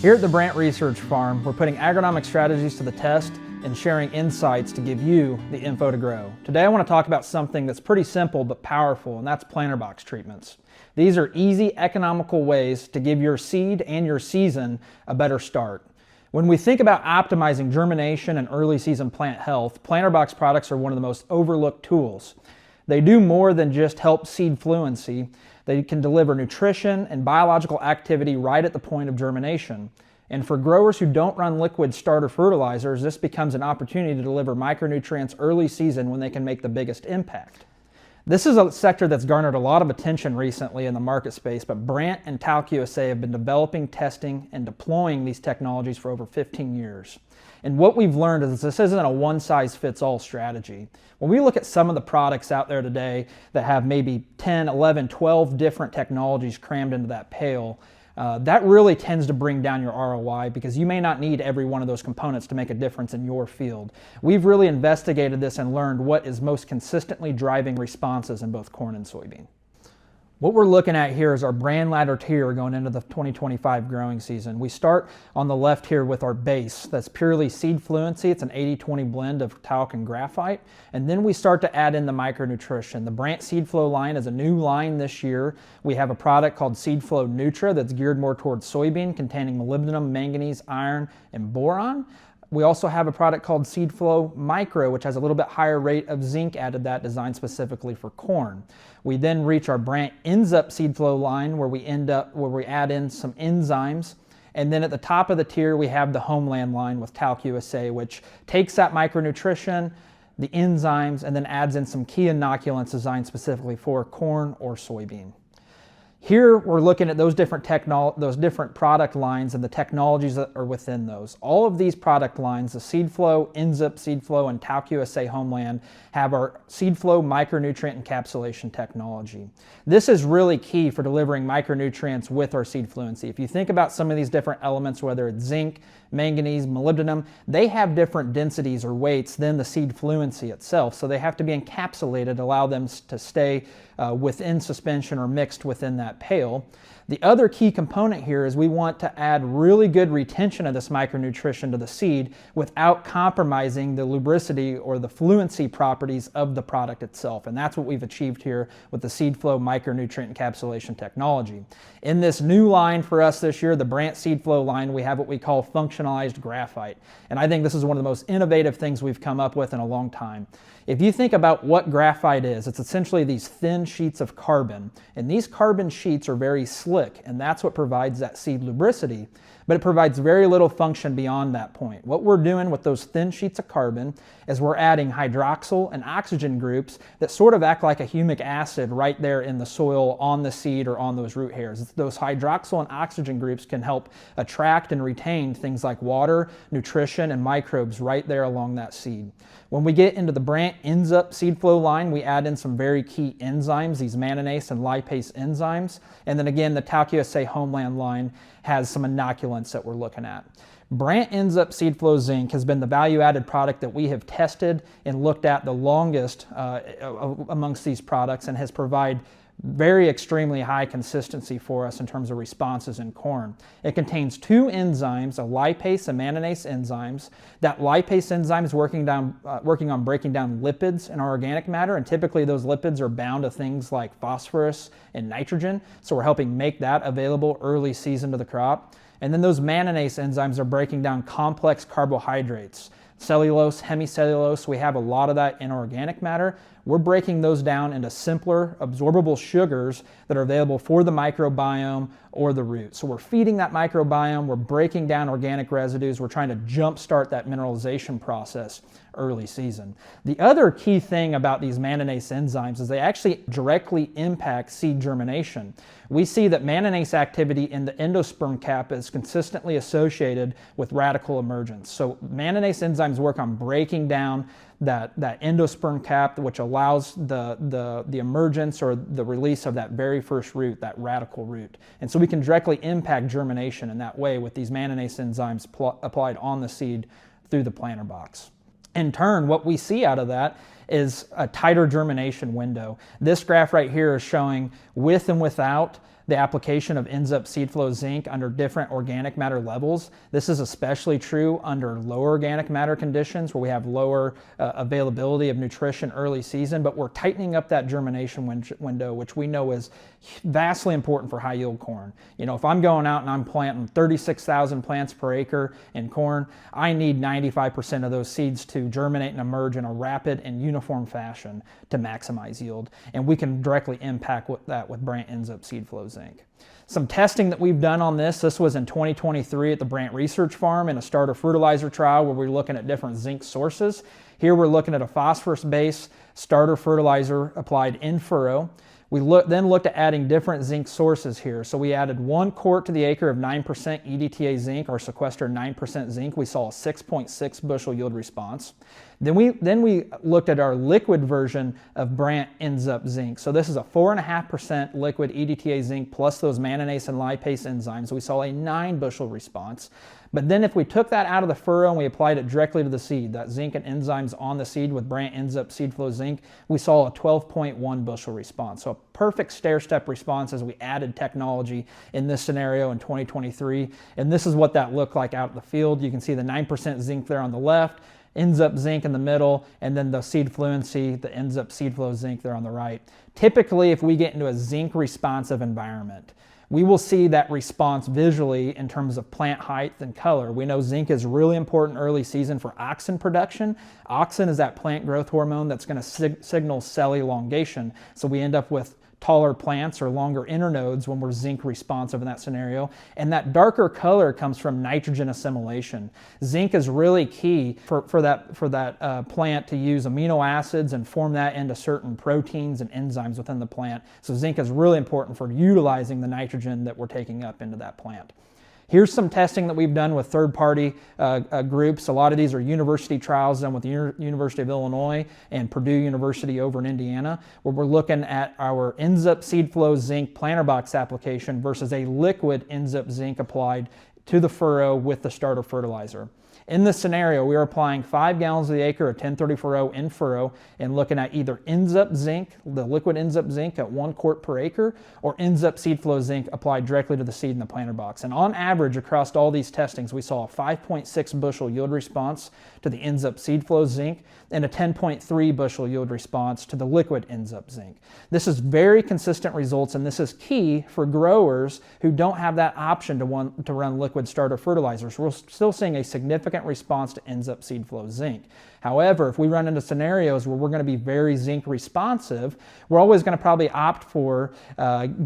Here at the BRANDT Research Farm, we're putting agronomic strategies to the test and sharing insights to give you the info to grow. Today I want to talk about something that's pretty simple but powerful, and that's planter box treatments. These are easy, economical ways to give your seed and your season a better start. When we think about optimizing germination and early season plant health, planter box products are one of the most overlooked tools. They do more than just help seed fluency. They can deliver nutrition and biological activity right at the point of germination. And for growers who don't run liquid starter fertilizers, this becomes an opportunity to deliver micronutrients early season when they can make the biggest impact. This is a sector that's garnered a lot of attention recently in the market space, but BRANDT and Talc USA have been developing, testing, and deploying these technologies for over 15 years. And what we've learned is this isn't a one-size-fits-all strategy. When we look at some of the products out there today that have maybe 10, 11, 12 different technologies crammed into that pail, that really tends to bring down your ROI because you may not need every one of those components to make a difference in your field. We've really investigated this and learned what is most consistently driving responses in both corn and soybean. What we're looking at here is our brand ladder tier going into the 2025 growing season. We start on the left here with our base. That's purely seed fluency. It's an 80-20 blend of talc and graphite. And then we start to add in the micronutrition. The BRANDT Seed Flow line is a new line this year. We have a product called Seed Flow Nutra that's geared more towards soybean, containing molybdenum, manganese, iron, and boron. We also have a product called Seed Flow Micro, which has a little bit higher rate of zinc added to that, designed specifically for corn. We then reach our BRANDT Enzyme Seed Flow line where we add in some enzymes. And then at the top of the tier, we have the Homeland line with Talc USA, which takes that micronutrition, the enzymes, and then adds in some key inoculants designed specifically for corn or soybean. Here we're looking at those different product lines and the technologies that are within those. All of these product lines, the Seed Flow, Enzyme Seed Flow, and Talc USA Homeland, have our Seed Flow micronutrient encapsulation technology. This is really key for delivering micronutrients with our seed fluency. If you think about some of these different elements, whether it's zinc, manganese, molybdenum, they have different densities or weights than the seed fluency itself, so they have to be encapsulated to allow them to stay within suspension or mixed within that pail. The other key component here is we want to add really good retention of this micronutrition to the seed without compromising the lubricity or the fluency properties of the product itself. And that's what we've achieved here with the Seed Flow micronutrient encapsulation technology. In this new line for us this year, the BRANDT Seed Flow line, we have what we call functionalized graphite. And I think this is one of the most innovative things we've come up with in a long time. If you think about what graphite is, it's essentially these thin sheets of carbon. And these carbon sheets are very slick, and that's what provides that seed lubricity. But it provides very little function beyond that point. What we're doing with those thin sheets of carbon is we're adding hydroxyl and oxygen groups that sort of act like a humic acid right there in the soil, on the seed, or on those root hairs. Those hydroxyl and oxygen groups can help attract and retain things like water, nutrition, and microbes right there along that seed. When we get into the BRANDT Enzyme Seed Flow line, we add in some very key enzymes, these mannanase and lipase enzymes. And then again, the Talc USA Homeland line has some inoculants that we're looking at. BRANDT Enzyme Seed Flow Zinc has been the value-added product that we have tested and looked at the longest amongst these products, and has provided very extremely high consistency for us in terms of responses in corn. It contains two enzymes, a lipase and mannanase enzymes. That lipase enzyme is working on breaking down lipids in our organic matter, and typically those lipids are bound to things like phosphorus and nitrogen, so we're helping make that available early season to the crop. And then those mannanase enzymes are breaking down complex carbohydrates, cellulose, hemicellulose. We have a lot of that in organic matter. We're breaking those down into simpler, absorbable sugars that are available for the microbiome or the root. So we're feeding that microbiome, we're breaking down organic residues, we're trying to jumpstart that mineralization process early season. The other key thing about these mannanase enzymes is they actually directly impact seed germination. We see that mannanase activity in the endosperm cap is consistently associated with radical emergence. So mannanase enzymes work on breaking down that endosperm cap, which allows the emergence or the release of that very first root, that radical root. And so we can directly impact germination in that way with these mannanase enzymes applied on the seed through the planter box. In turn, what we see out of that is a tighter germination window. This graph right here is showing with and without the application of Enzyme seed flow zinc under different organic matter levels. This is especially true under lower organic matter conditions where we have lower availability of nutrition early season, but we're tightening up that germination window, which we know is vastly important for high yield corn. You know, if I'm going out and I'm planting 36,000 plants per acre in corn, I need 95% of those seeds to germinate and emerge in a rapid and uniform fashion to maximize yield. And we can directly impact that with BRANDT Enzyme seed flow zinc. Some testing that we've done on this was in 2023 at the BRANDT Research Farm in a starter fertilizer trial where we're looking at different zinc sources. Here we're looking at a phosphorus-based starter fertilizer applied in furrow. We then looked at adding different zinc sources here. So we added 1 quart to the acre of 9% EDTA zinc, or sequestered 9% zinc. We saw a 6.6 bushel yield response. Then we looked at our liquid version of BRANDT Enzyme zinc. So this is a 4.5% liquid EDTA zinc plus those mannanase and lipase enzymes. So we saw a 9 bushel response. But then if we took that out of the furrow and we applied it directly to the seed, that zinc and enzymes on the seed with BRANDT Enzyme seed flow zinc, we saw a 12.1 bushel response. So a perfect stair-step response as we added technology in this scenario in 2023. And this is what that looked like out in the field. You can see the 9% zinc there on the left, Enzyme zinc in the middle, and then the seed fluency, the Enzyme seed flow zinc there on the right. Typically, if we get into a zinc responsive environment, we will see that response visually in terms of plant height and color. We know zinc is really important early season for auxin production. Auxin is that plant growth hormone that's going to signal cell elongation. So we end up with taller plants or longer internodes when we're zinc responsive in that scenario. And that darker color comes from nitrogen assimilation. Zinc is really key for that plant to use amino acids and form that into certain proteins and enzymes within the plant. So zinc is really important for utilizing the nitrogen that we're taking up into that plant. Here's some testing that we've done with third-party groups. A lot of these are university trials done with the University of Illinois and Purdue University over in Indiana, where we're looking at our Enzyme seed flow zinc planter box application versus a liquid Enzyme zinc applied to the furrow with the starter fertilizer. In this scenario, we are applying 5 gallons of the acre of 1034-0 in furrow and looking at either Enzyme zinc, the liquid Enzyme zinc at 1 quart per acre, or Enzyme seed flow zinc applied directly to the seed in the planter box. And on average, across all these testings, we saw a 5.6 bushel yield response to the Enzyme seed flow zinc and a 10.3 bushel yield response to the liquid Enzyme zinc. This is very consistent results, and this is key for growers who don't have that option to run liquid starter fertilizers. We're still seeing a significant response to Enzyme seed flow zinc. However, if we run into scenarios where we're going to be very zinc responsive, we're always going to probably opt for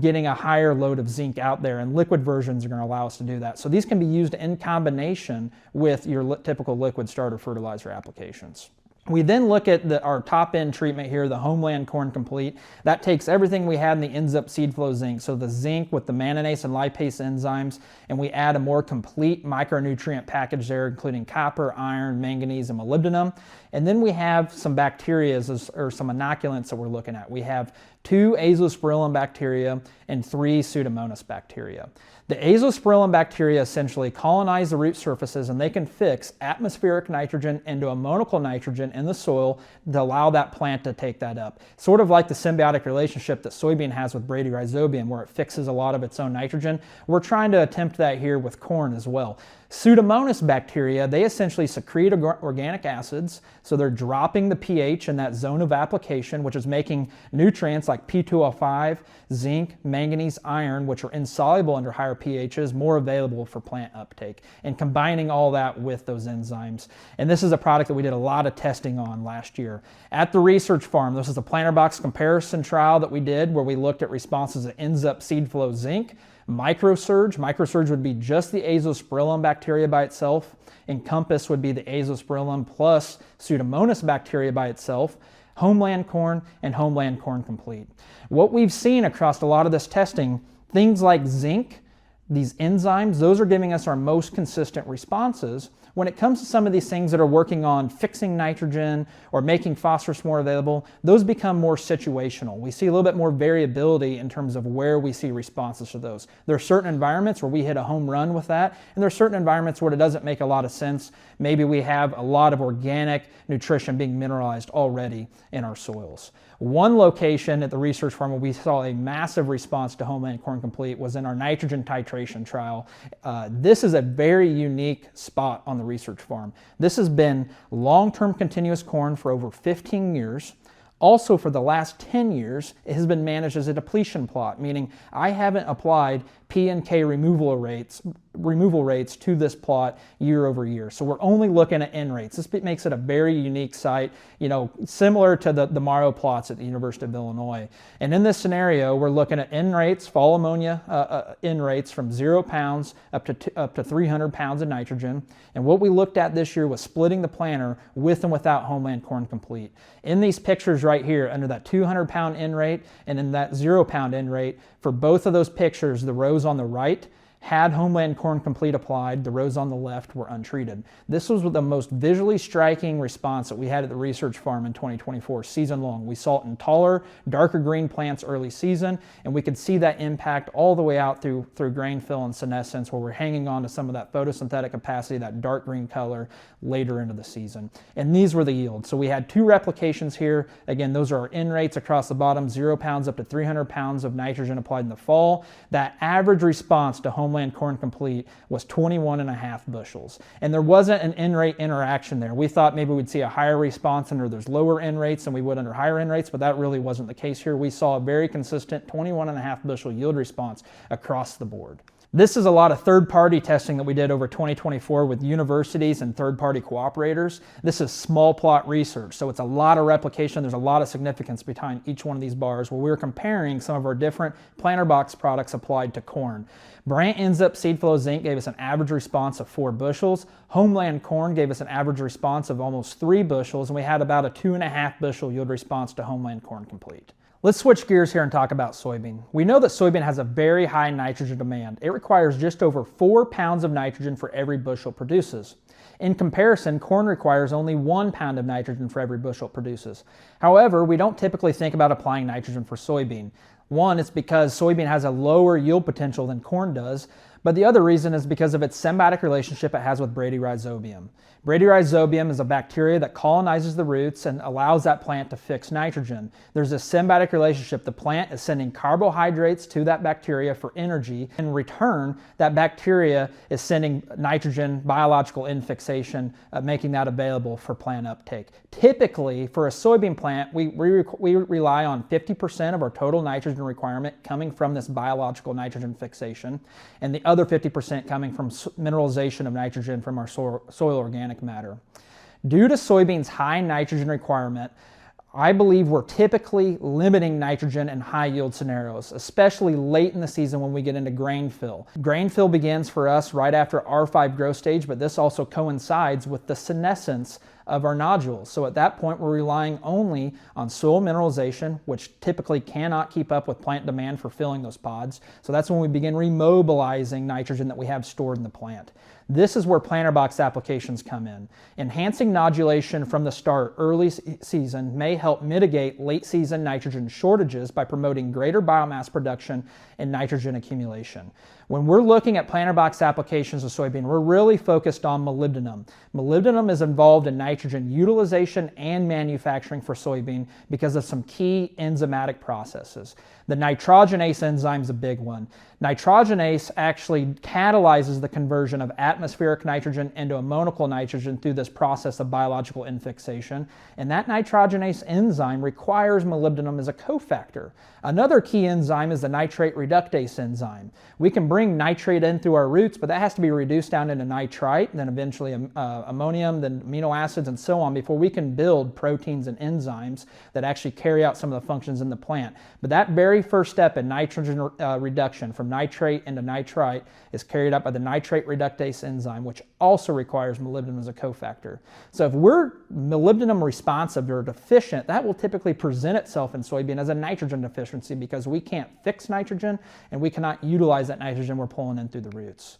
getting a higher load of zinc out there, and liquid versions are going to allow us to do that. So these can be used in combination with your typical liquid starter fertilizer applications. We then look at our top-end treatment here, the Homeland Corn Complete. That takes everything we had in the Enzyme seed flow zinc, so the zinc with the mannanase and lipase enzymes, and we add a more complete micronutrient package there, including copper, iron, manganese, and molybdenum. And then we have some bacteria or some inoculants that we're looking at. We have 2 azospirillum bacteria and 3 Pseudomonas bacteria. The azospirillum bacteria essentially colonize the root surfaces, and they can fix atmospheric nitrogen into ammoniacal nitrogen in the soil to allow that plant to take that up. Sort of like the symbiotic relationship that soybean has with bradyrhizobium, where it fixes a lot of its own nitrogen. We're trying to attempt that here with corn as well. Pseudomonas bacteria, they essentially secrete organic acids, so they're dropping the pH in that zone of application, which is making nutrients like P2O5, zinc, manganese, iron, which are insoluble under higher pHs, more available for plant uptake, and combining all that with those enzymes. And this is a product that we did a lot of testing on last year. At the research farm, this is a planter box comparison trial that we did where we looked at responses to Enzyme seed flow zinc, Microsurge would be just the azospirillum bacteria by itself. Encompass would be the azospirillum plus Pseudomonas bacteria by itself. Homeland Corn and Homeland Corn Complete. What we've seen across a lot of this testing, things like zinc, these enzymes, those are giving us our most consistent responses. When it comes to some of these things that are working on fixing nitrogen or making phosphorus more available, those become more situational. We see a little bit more variability in terms of where we see responses to those. There are certain environments where we hit a home run with that, and there are certain environments where it doesn't make a lot of sense. Maybe we have a lot of organic nutrition being mineralized already in our soils. One location at the research farm where we saw a massive response to Homeland Corn Complete was in our nitrogen titration trial. This is a very unique spot on the research farm. This has been long-term continuous corn for over 15 years. Also, for the last 10 years, it has been managed as a depletion plot, meaning I haven't applied P and K removal rates to this plot year over year. So we're only looking at N rates. This makes it a very unique site, similar to the Morrow plots at the University of Illinois. And in this scenario, we're looking at N rates, fall ammonia N rates from 0 pounds up to 300 pounds of nitrogen. And what we looked at this year was splitting the planter with and without Homeland Corn Complete. In these pictures right here, under that 200 pound N rate and in that 0 pound N rate, for both of those pictures, the rows on the right had Homeland Corn Complete applied, the rows on the left were untreated. This was the most visually striking response that we had at the research farm in 2024, season long. We saw it in taller, darker green plants early season, and we could see that impact all the way out through grain fill and senescence, where we're hanging on to some of that photosynthetic capacity, that dark green color, later into the season. And these were the yields. So we had 2 replications here. Again, those are our N rates across the bottom, 0 pounds up to 300 pounds of nitrogen applied in the fall. That average response to Homeland Corn Complete was 21.5 bushels. And there wasn't an N rate interaction there. We thought maybe we'd see a higher response under those lower N rates than we would under higher N rates, but that really wasn't the case here. We saw a very consistent 21.5 bushel yield response across the board. This is a lot of third-party testing that we did over 2024 with universities and third-party cooperators. This is small plot research, so it's a lot of replication. There's a lot of significance behind each one of these bars where we're comparing some of our different planter box products applied to corn. BRANDT Enzyme Seed Flow Zinc gave us an average response of 4 bushels. Homeland Corn gave us an average response of almost 3 bushels, and we had about a 2.5 bushel yield response to Homeland Corn Complete. Let's switch gears here and talk about soybean. We know that soybean has a very high nitrogen demand. It requires just over 4 pounds of nitrogen for every bushel it produces. In comparison, corn requires only 1 pound of nitrogen for every bushel it produces. However, we don't typically think about applying nitrogen for soybean. One, it's because soybean has a lower yield potential than corn does, but the other reason is because of its symbiotic relationship it has with Bradyrhizobium. Bradyrhizobium is a bacteria that colonizes the roots and allows that plant to fix nitrogen. There's a symbiotic relationship. The plant is sending carbohydrates to that bacteria for energy. In return, that bacteria is sending nitrogen, biological infixation, making that available for plant uptake. Typically, for a soybean plant, we rely on 50% of our total nitrogen requirement coming from this biological nitrogen fixation, and the other 50% coming from mineralization of nitrogen from our soil organic matter. Due to soybeans' high nitrogen requirement, I believe we're typically limiting nitrogen in high yield scenarios, especially late in the season when we get into grain fill. Grain fill begins for us right after R5 growth stage, but this also coincides with the senescence of our nodules. So at that point, we're relying only on soil mineralization, which typically cannot keep up with plant demand for filling those pods. So that's when we begin remobilizing nitrogen that we have stored in the plant. This is where planter box applications come in. Enhancing nodulation from the start early season may help mitigate late season nitrogen shortages by promoting greater biomass production and nitrogen accumulation. When we're looking at planter box applications of soybean, we're really focused on molybdenum. Molybdenum is involved in nitrogen utilization and manufacturing for soybean because of some key enzymatic processes. The nitrogenase enzyme is a big one. Nitrogenase actually catalyzes the conversion of atmospheric nitrogen into ammoniacal nitrogen through this process of biological infixation, and that nitrogenase enzyme requires molybdenum as a cofactor. Another key enzyme is the nitrate reductase enzyme. We can bring nitrate in through our roots, but that has to be reduced down into nitrite, then eventually ammonium, then amino acids, and so on before we can build proteins and enzymes that actually carry out some of the functions in the plant. But that very first step in nitrogen reduction from nitrate into nitrite is carried out by the nitrate reductase enzyme, which also requires molybdenum as a cofactor. So if we're molybdenum responsive or deficient, that will typically present itself in soybean as a nitrogen deficiency because we can't fix nitrogen and we cannot utilize that nitrogen we're pulling in through the roots.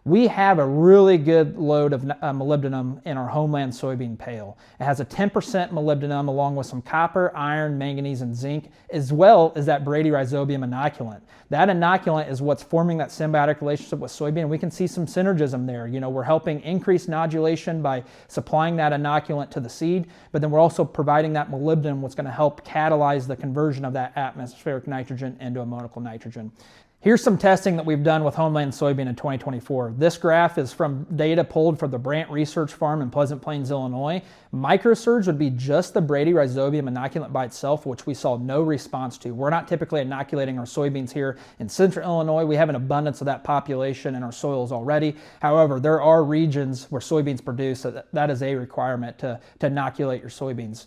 We have a really good load of molybdenum in our Homeland soybean pale. It has a 10% molybdenum along with some copper, iron, manganese, and zinc, as well as that BRANDT Rhizobium inoculant. That inoculant is what's forming that symbiotic relationship with soybean. We can see some synergism there. You know, we're helping increase nodulation by supplying that inoculant to the seed, but then we're also providing that molybdenum, what's going to help catalyze the conversion of that atmospheric nitrogen into ammoniacal nitrogen. Here's some testing that we've done with Homeland soybean in 2024. This graph is from data pulled from the BRANDT Research Farm in Pleasant Plains, Illinois. Microsurge would be just the BRANDT Rhizobium inoculant by itself, which we saw no response to. We're not typically inoculating our soybeans here in central Illinois. We have an abundance of that population in our soils already. However, there are regions where soybeans produce, so that is a requirement to inoculate your soybeans.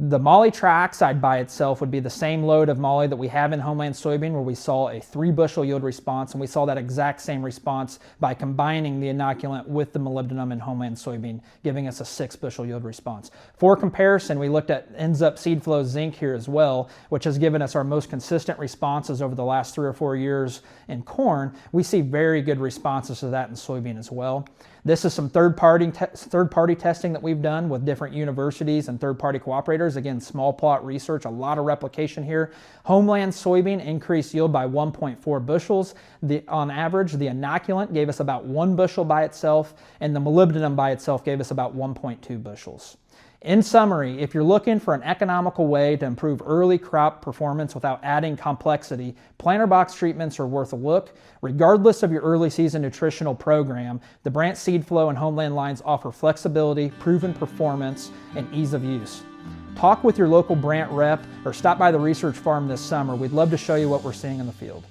The moly trioxide by itself would be the same load of moly that we have in Homeland soybean, where we saw a 3 bushel yield response, and we saw that exact same response by combining the inoculant with the molybdenum in Homeland soybean, giving us a 6 bushel yield response. For comparison, we looked at Enzyme seed flow zinc here as well, which has given us our most consistent responses over the last 3 or 4 years in corn. We see very good responses to that in soybean as well. This is some third-party testing that we've done with different universities and third-party cooperators. Again, small plot research, a lot of replication here. Homeland soybean increased yield by 1.4 bushels. On average, the inoculant gave us about 1 bushel by itself, and the molybdenum by itself gave us about 1.2 bushels. In summary, if you're looking for an economical way to improve early crop performance without adding complexity, planter box treatments are worth a look. Regardless of your early season nutritional program, the BRANDT seed flow and Homeland lines offer flexibility, proven performance, and ease of use. Talk with your local BRANDT rep or stop by the research farm this summer. We'd love to show you what we're seeing in the field.